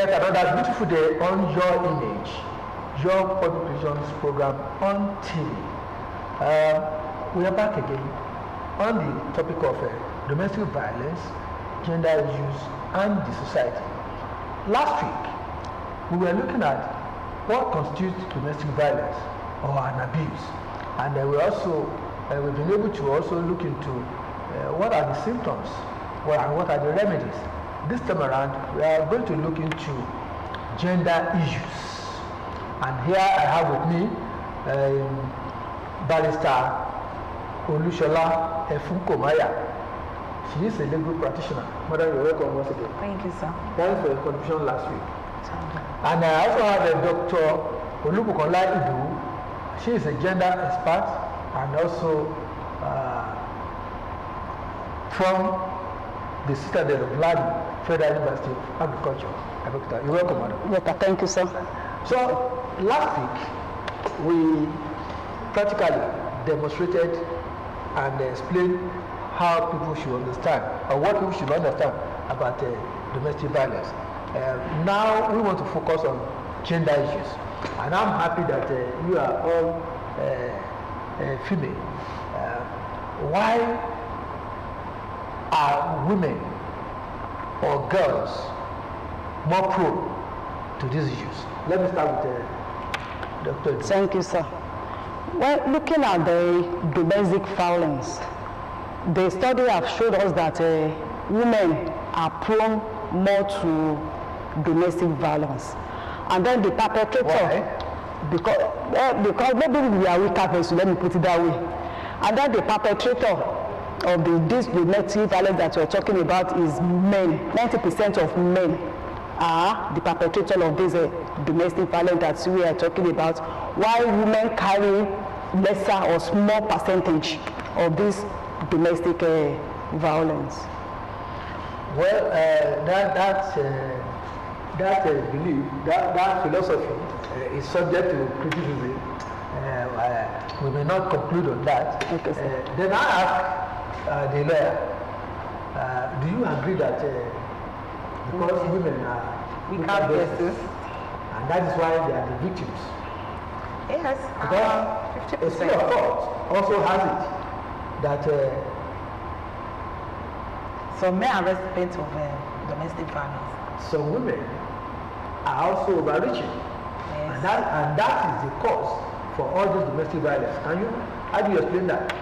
yet another beautiful day on Your Image, your public relations program on TV. We are back again on the topic of domestic violence, gender issues, and the society. Last week, we were looking at what constitutes domestic violence or an abuse, and we've been able to also look into what are the symptoms and what are the remedies. This time around, we are going to look into gender issues, and here I have with me Barrister Olushola Efunkomaya. She is a legal practitioner. Madam, you're welcome once again. Thank you, sir. Thanks for your contribution last week. And I also have Dr. Olubukola Idu. She is a gender expert and also from the Citadel of Ladi, Federal University of Agriculture, Abeokuta. You're welcome, madam. Yes, thank you, sir. So last week we practically demonstrated and explained how people should understand, or what people should understand about domestic violence. Now we want to focus on gender issues, and I'm happy that you are all female. Why are women or girls more prone to these issues? Let me start with Dr. Thank you, sir. Well, looking at the domestic violence, the study have showed us that women are prone more to domestic violence, and then the perpetrator. Why? Because maybe we are weaker vessels, let me put it that way, and then the perpetrator of this domestic violence that we're talking about is men. 90% of men are the perpetrator of this domestic violence that we are talking about, while women carry lesser or small percentage of this domestic violence. Well, that belief, that philosophy is subject to criticism. We may not conclude on that. Okay, then I ask the lawyer, do you agree that because women are weaker vessels, and that is why they are the victims? Yes, because a school of thought also has it that so men are recipient of domestic violence. Some women are also overreaching, Yes. and that is the cause for all this domestic violence. How do you explain that?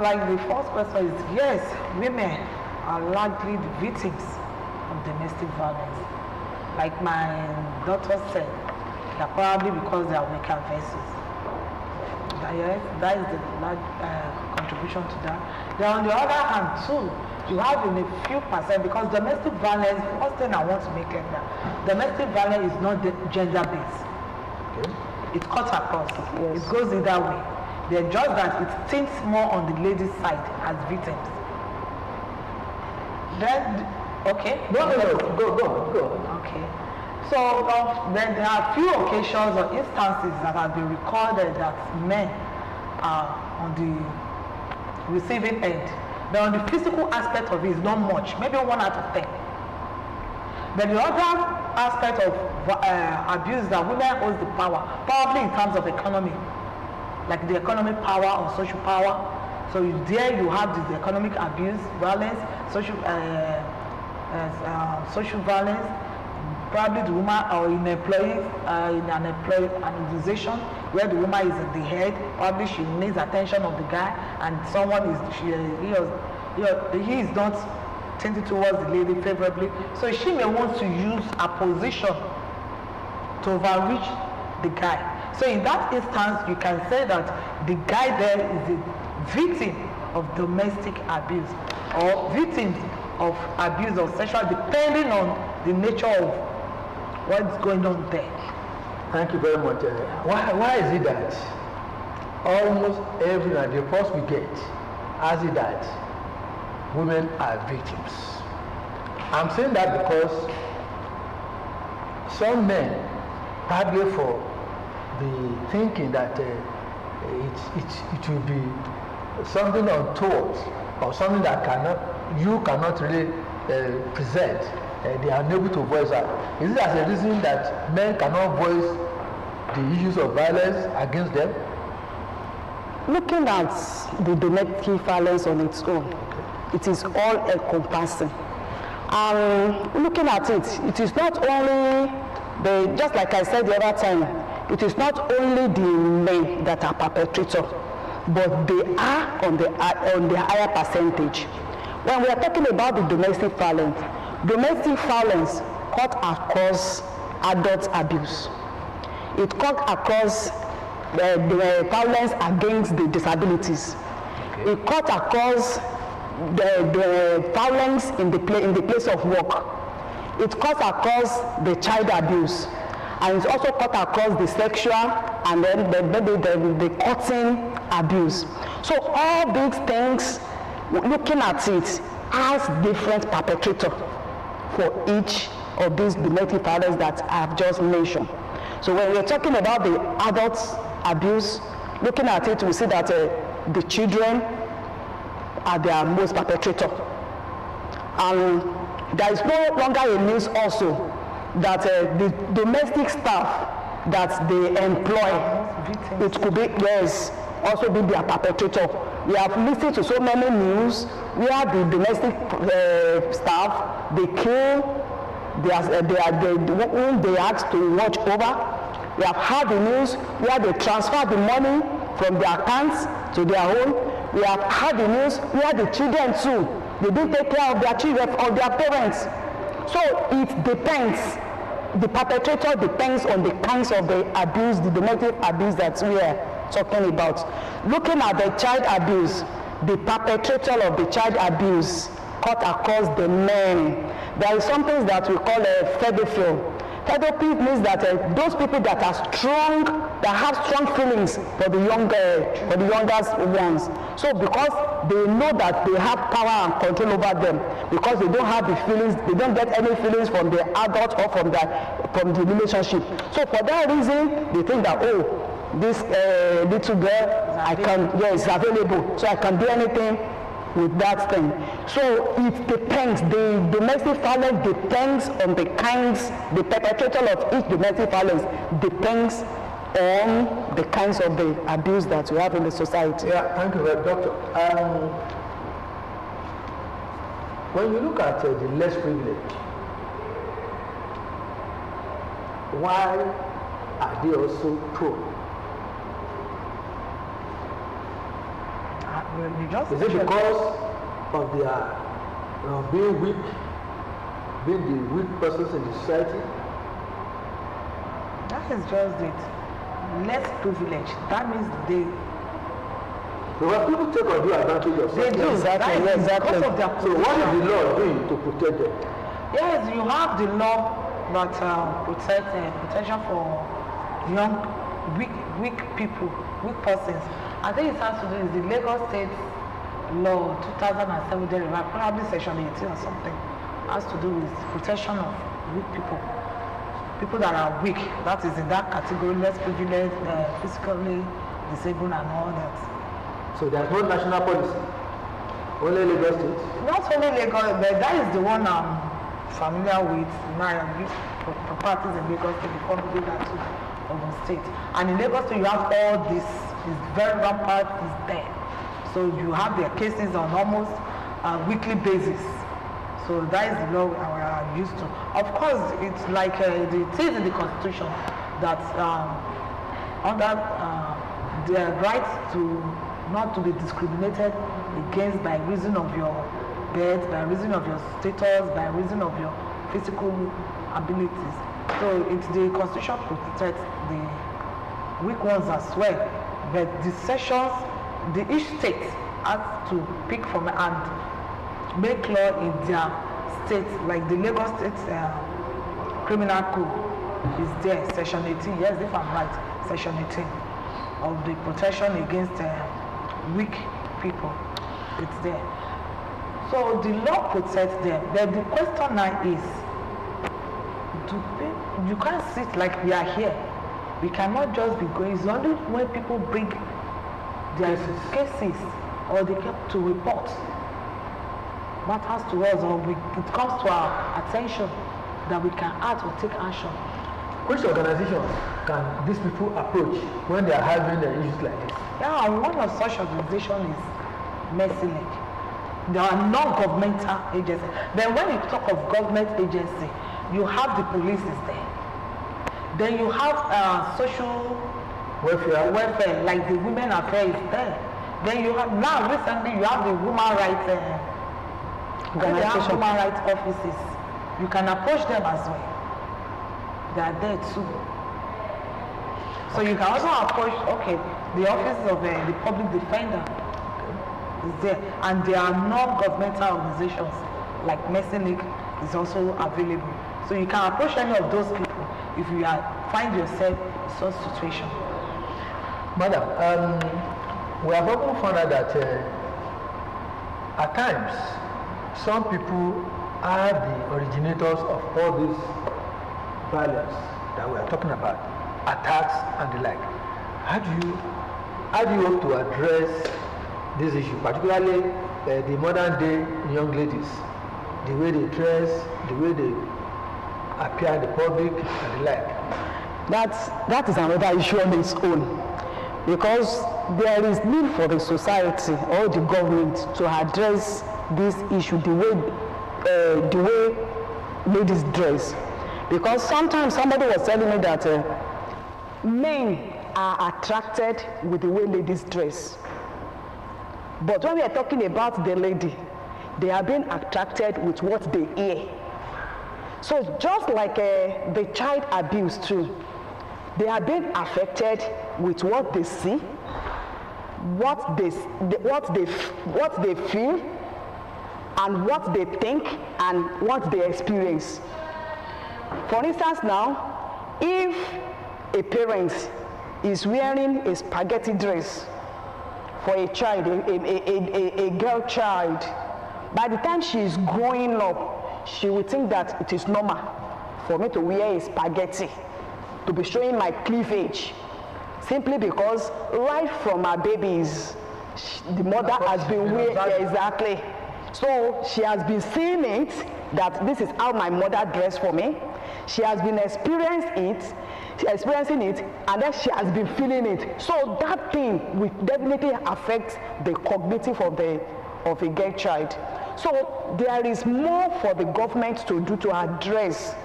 Like the first question is, yes, women are largely the victims of domestic violence. Like my doctor said, that probably because they are weaker vessels. Yes, that is the large contribution to that. Then on the other hand too, you have in a few percent, because domestic violence, first thing I want to make clear that domestic violence is not gender based. Okay. It cuts across. Yes. It goes either way. They're just that it thinks more on the ladies' side as victims. Then, okay. No. Go. Okay. So then there are few occasions or instances that have been recorded that men are on the receiving end. But on the physical aspect of it is not much, maybe 1 out of 10. But the other aspect of abuse that women hold the power, probably in terms of economy, like the economic power or social power. So there you have this economic abuse, violence, social violence. Probably the woman or in an organization where the woman is at the head, probably she needs attention of the guy, and someone he is not tending towards the lady favorably. So she may want to use a position to overreach the guy. So in that instance, you can say that the guy there is a victim of domestic abuse or victim of abuse or sexual, depending on the nature of what's going on there. Thank you very much. Why is it that almost every night the reports we get has it that women are victims? I'm saying that because some men, probably for the thinking that it will be something untoward or something that you cannot really present they are unable to voice out. Is it as a reason that men cannot voice the issues of violence against them? Looking at the domestic violence on its own, it is all encompassing. Looking at it, it is not only just like I said the other time, it is not only the men that are perpetrators, but they are on the higher percentage. When we are talking about the domestic violence cut across adult abuse. It cut across the violence against the disabilities. Okay. It cut across the violence in the place of work. It cut across the child abuse, and it also cut across the sexual and then the cutting abuse. So all these things, looking at it, has different perpetrators for each of these domestic violence that I have just mentioned. So when we're talking about the adult abuse, looking at it, we see that the children are their most perpetrator. And there is no longer a news also that the domestic staff that they employ, it could be, yes, also be their perpetrator. We have listened to so many news where the domestic staff, they kill whom they ask to watch over. We have heard the news where they transfer the money from their accounts to their own. We have heard the news where the children too, they didn't take care of their children or their parents. So it depends. The perpetrator depends on the kinds of the abuse, the domestic abuse that we are talking about. Looking at the child abuse, the perpetrator of the child abuse cut across the men. There is something that we call a pedophile. Pedophile means that those people that are strong, that have strong feelings for the youngest ones. So because they know that they have power and control over them, because they don't have the feelings, they don't get any feelings from the adult or from the relationship. So for that reason, they think that, oh, this little girl, is available, so I can do anything with that thing. So it depends. The domestic violence depends on the kinds, the perpetrator of each domestic violence depends on the kinds of the abuse that we have in the society. Yeah, thank you, Doctor. When you look at the less privileged, why are they also prone? Is it because of their being weak, being the weak persons in the society? That is just it. Less privilege. That means they. So when people take or do advantage of they do exactly. Because of their so what is the law doing to protect them? Yes, you have the law that protection for young, weak people, weak persons. I think it has to do with the Lagos State Law 2007, probably Section 18 or something. It has to do with protection of weak people. People that are weak, that is in that category, less privileged, physically disabled and all that. So there's no national policy? Only Lagos State? Not only Lagos, but that is the one I'm familiar with. My properties in Lagos State before we do that to Ogun State. And in Lagos State, you have all this. Is very rampant, is there. So you have their cases on almost a weekly basis. So that is the law we are used to. Of course, it's like it is in the Constitution that under their right to not to be discriminated against by reason of your birth, by reason of your status, by reason of your physical abilities. So it's the Constitution protects the weak ones as well. But the sessions, each state has to pick from and make law in their state, like the Lagos State Criminal Code is there, Section 18, yes, if I'm right, Section 18 of the protection against weak people, it's there. So the law protects them. But the question now is, you can't sit like we are here. We cannot just be going. It's only when people bring their cases or they come to report matters to us, or it comes to our attention, that we can act or take action. Which organizations can these people approach when they are having issues like this? Yeah, one of such organizations is Mercy Lake. There are non-governmental agencies. Then when you talk of government agency, you have the police is there. Then you have social welfare, like the women affairs is there. Then you have, now recently you have the human rights human rights offices. You can approach them as well. They are there too. So you can also approach, the office of the public defender is there, and there are non-governmental organizations like Mercy Lake is also available. So you can approach any of those people if you find yourself in such situation. Madam, we have often found out that at times some people are the originators of all this violence that we are talking about, attacks and the like. How do you hope to address this issue, particularly the modern day young ladies, the way they dress, the way they appear in the public and the like? That is another issue on its own, because there is need for the society or the government to address this issue, the way ladies dress. Because sometimes somebody was telling me that men are attracted with the way ladies dress. But when we are talking about the lady, they are being attracted with what they hear. So just like the child abuse too, they are being affected with what they see, what they feel, and what they think, and what they experience. For instance now, if a parent is wearing a spaghetti dress for a child, a girl child, by the time she is growing up, she will think that it is normal for me to wear a spaghetti, to be showing my cleavage, simply because right from her babies, the mother has been wearing, exactly. So she has been seeing it, that this is how my mother dressed for me. She has been experiencing it, and then she has been feeling it. So that thing will definitely affect the cognitive of a girl child. So there is more for the government to do to address.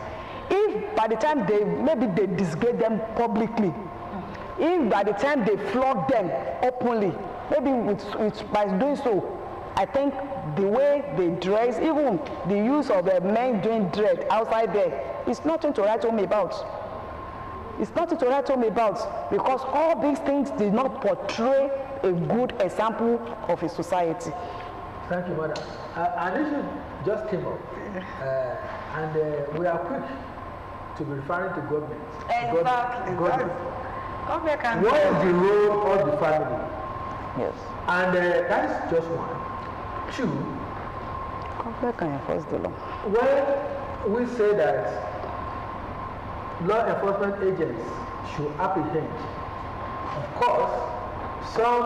If by the time they disgrace them publicly, if by the time they flog them openly, maybe by doing so, I think the way they dress, even the use of the men doing dread outside there, is nothing to write home about. It's nothing to write home about, because all these things did not portray a good example of a society. Thank you, madam. An issue just came up, and we are quick to be referring to government. Exactly. Government. What is the role of the family? Yes. And that is just one. Two, Government can enforce the law. when we say that law enforcement agents should apprehend, of course, some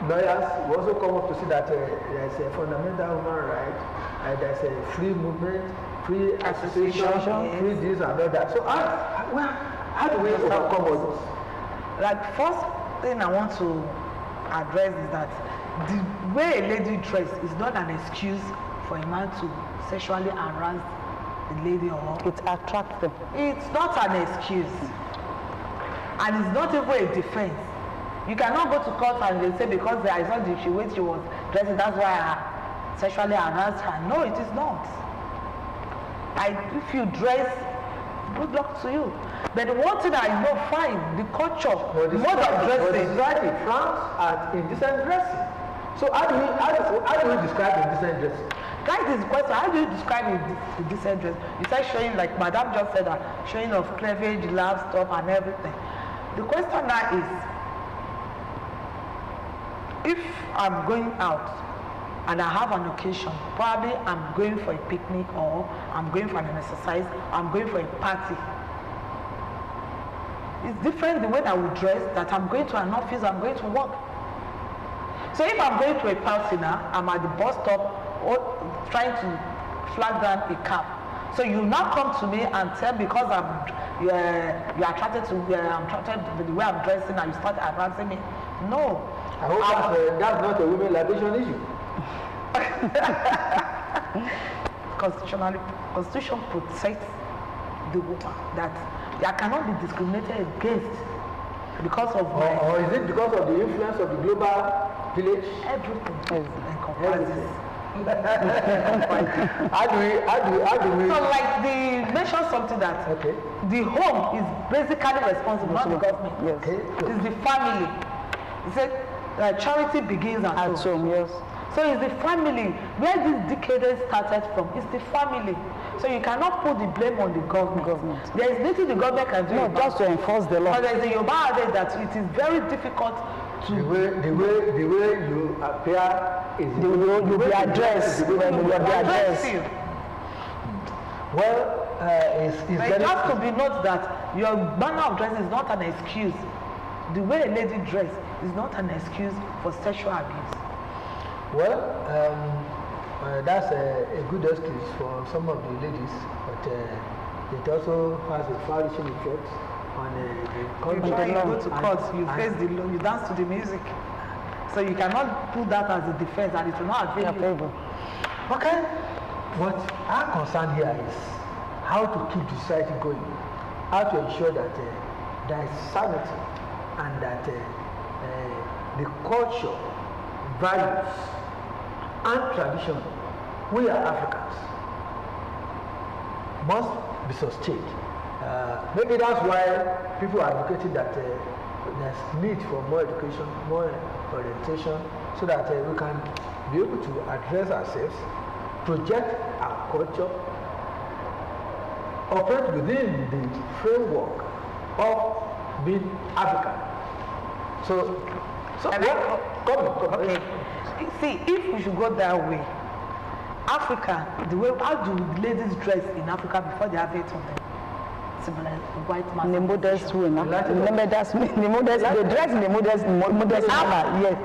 lawyers will also come up to see that there is a fundamental human right, there is a free movement, free association, free this and all that. So how do we overcome all this? Like, first thing I want to address is that the way a lady dresses is not an excuse for a man to sexually harass the lady or It attracts them. it's not an excuse, and it's not even a defense. You cannot go to court and they say because there is not the way she was dressing, that's why I sexually harassed her. No, it is not. If you dress, good luck to you. But the one thing I know, fine, the culture, the mode of dressing. Society frowns at indecent dressing. So how do we describe indecent dressing? That is the question. How do you describe the decent dress? You said showing, like Madam just said, that showing of cleavage, love, stuff, and everything. The question now is, if I'm going out and I have an occasion, probably I'm going for a picnic, or I'm going for an exercise, I'm going for a party. It's different the way that we dress, that I'm going to an office, I'm going to work. So if I'm going to a party now, I'm at the bus stop, trying to flag down a cap. So you now come to me and tell because you are attracted to I'm attracted to the way I'm dressing and you start advancing me. No. I hope that's not a women liberation issue. Constitution protects the woman that I cannot be discriminated against because of or is it because of the influence of the global village? Everything. How do we So like they mentioned something that the home is basically responsible, not the government. Yes. It's the family. He said charity begins at home. Yes. So it's the family where this decade started from. It's the family. So you cannot put the blame on the government. There is nothing the government can do. No, just to enforce the law. But there is a Yoruba adage that it is very difficult to. The way you appear is You will be addressed. You will be addressed. Well, But it has to be noted that your manner of dress is not an excuse. The way a lady dress is not an excuse for sexual abuse. Well, that's a good excuse for some of the ladies, but it also has a far-reaching effect on the You try, you go to court, you face the law, you dance to the music. So you cannot put that as a defense and it will not avail you. Okay. What our concern here is how to keep the society going, how to ensure that there is sanity and that the culture, values, and tradition we are Africans must be sustained. Maybe that's why people are advocating that there's need for more education, more orientation, so that we can be able to address ourselves, project our culture, operate within the framework of being African. So okay. See, if we should go that way, Africa, how do ladies dress in Africa before they have it on them? Similar white man. The modest way, no? The modest, they dress in the modest manner. Yes.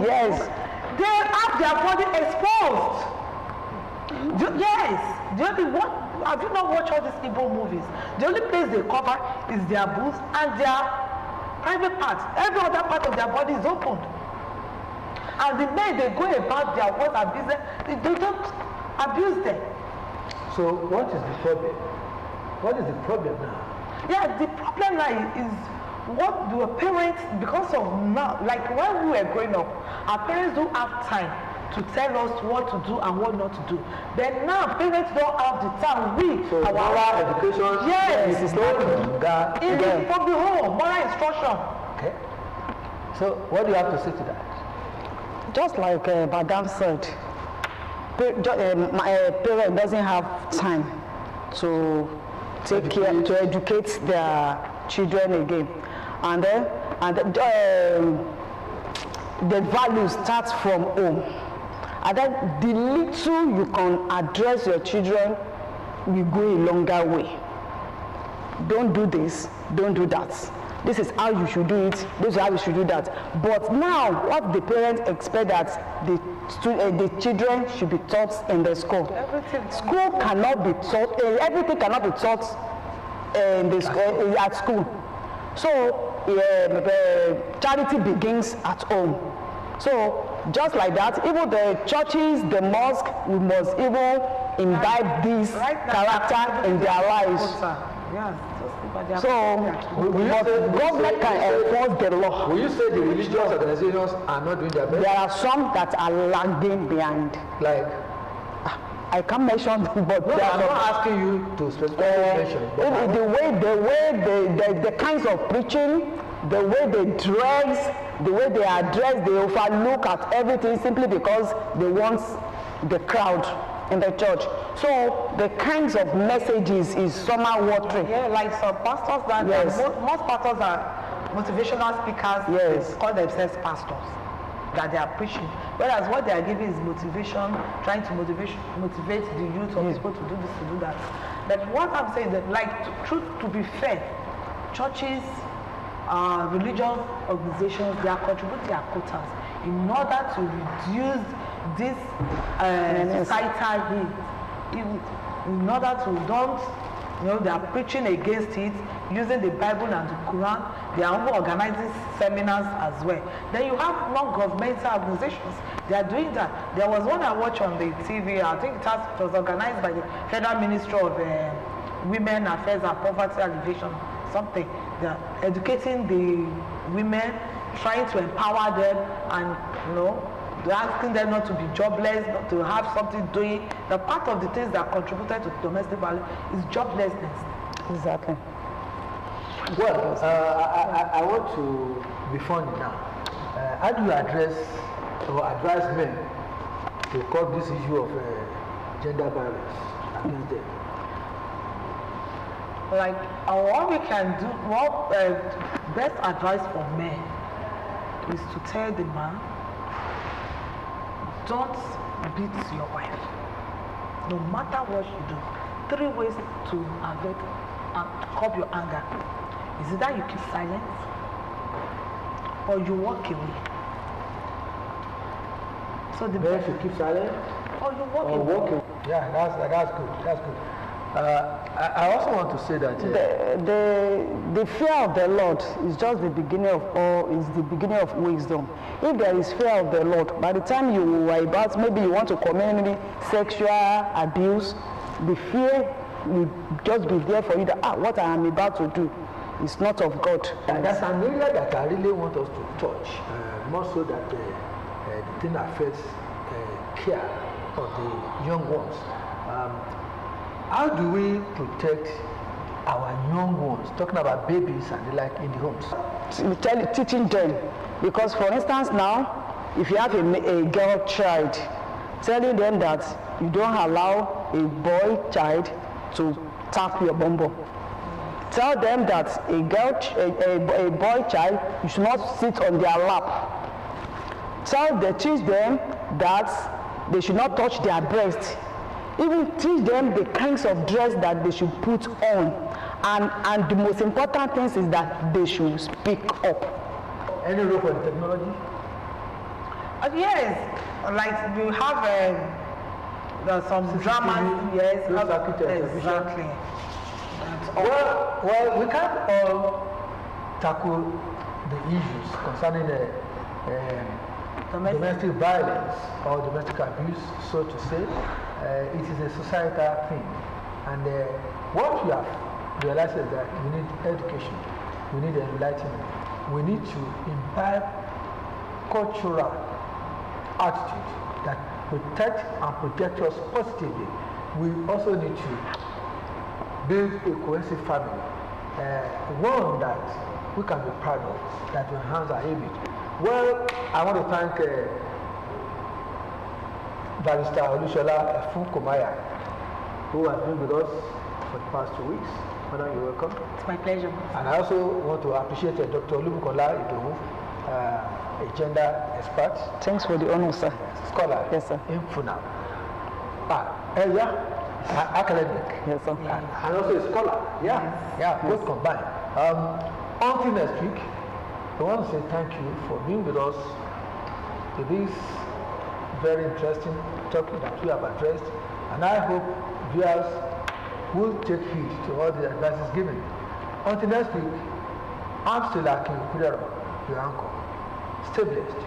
Yes. They have their body exposed. Yes. Have you not watched all these Igbo movies? The only place they cover is their boobs and their private parts. Every other part of their body is opened. And the men, they go about their work and business, they don't abuse them. So what is the problem? What is the problem now? Yeah, the problem now is what do parents, because of now, like when we were growing up, our parents don't have time to tell us what to do and what not to do. But now parents don't have the time. So moral education is no longer from the home, moral instruction. Okay. So what do you have to say to that? Just like Madam said, my parent doesn't have time to take care, to educate their children again, and the value starts from home, and then the little you can address your children will go a longer way. Don't do this, don't do that. This is how you should do it, this is how you should do that. But now, what the parents expect that the children should be taught in the school. School cannot be taught, everything cannot be taught in the school, at school. So, charity begins at home. So, just like that, even the churches, the mosque, we must even imbibe this character in their lives. So, government can enforce the law. Will you say the religious organizations are not doing their best? There are some that are lagging behind. Like? I can't mention them, but no, I'm not asking you to specifically mention. The kinds of preaching, the way they dress, the way they address, they overlook at everything simply because they want the crowd in the church. So the kinds of messages is somehow watering. Yeah, like some pastors that most pastors are motivational speakers. Yes. Call themselves pastors that they are preaching. Whereas what they are giving is motivation, trying to motivate the youth or people to do this, to do that. But what I'm saying is that, like, to be fair, churches, religious organizations, they are contributing their quotas in order to reduce this societal heat in order to don't, they are preaching against it, using the Bible and the Quran. They are also organizing seminars as well. Then you have non-governmental organizations. They are doing that. There was one I watched on the TV. I think it was organized by the Federal Ministry of Women Affairs and Poverty Alleviation, something. They are educating the women, trying to empower them, and they're asking them not to be jobless, not to have something doing. The part of the things that contributed to domestic violence is joblessness. Exactly. Well, I want to be funny now. How do you address or advise men to curb this issue of gender violence against them? Like, what we can do, best advice for men is to tell the man, don't beat your wife. No matter what you do. 3 ways to avoid and curb your anger. Is it that you keep silent or you walk away? So the best you keep silent or you walk away. Yeah, that's good. That's good. I also want to say that the fear of the Lord is just the beginning of all, is the beginning of wisdom. If there is fear of the Lord, by the time you are about, maybe you want to commit any sexual abuse, the fear will just be there for you that what I am about to do is not of God. That's an area that I really want us to touch, more so that the thing affects care of the young ones. How do we protect our young ones, talking about babies and the like in the homes? Teaching them, because for instance now, if you have a girl child, telling them that you don't allow a boy child to tap your bum bum. Tell them that a boy child, you should not sit on their lap. Teach them that they should not touch their breast. Even teach them the kinds of dress that they should put on. And the most important thing is that they should speak up. Any role for the technology? Yes, like you have some dramas. Yes, exactly. Well, we can't all tackle the issues concerning domestic violence or domestic abuse, so to say. It is a societal thing, and what we have realized is that we need education, we need enlightenment, we need to imbibe cultural attitude that protect and protect us positively. We also need to build a cohesive family, one that we can be proud of, that will enhance our image. Well, I want to thank Barrister Olushola Funkomaya, who has been with us for the past 2 weeks. Madam, you're welcome. It's my pleasure. And I also want to appreciate Dr. Olubukola Idowu, a gender expert. Thanks for the honor, sir. Scholar. Yes, sir. In FUNAM. Academic. Yes, sir. And also a scholar. Yeah, both combined. Until next week, I want to say thank you for being with us to this very interesting topic that we have addressed, and I hope viewers will take heed to all the advices given. Until next week, I'm still Akin Kudero, your uncle. Stay blessed.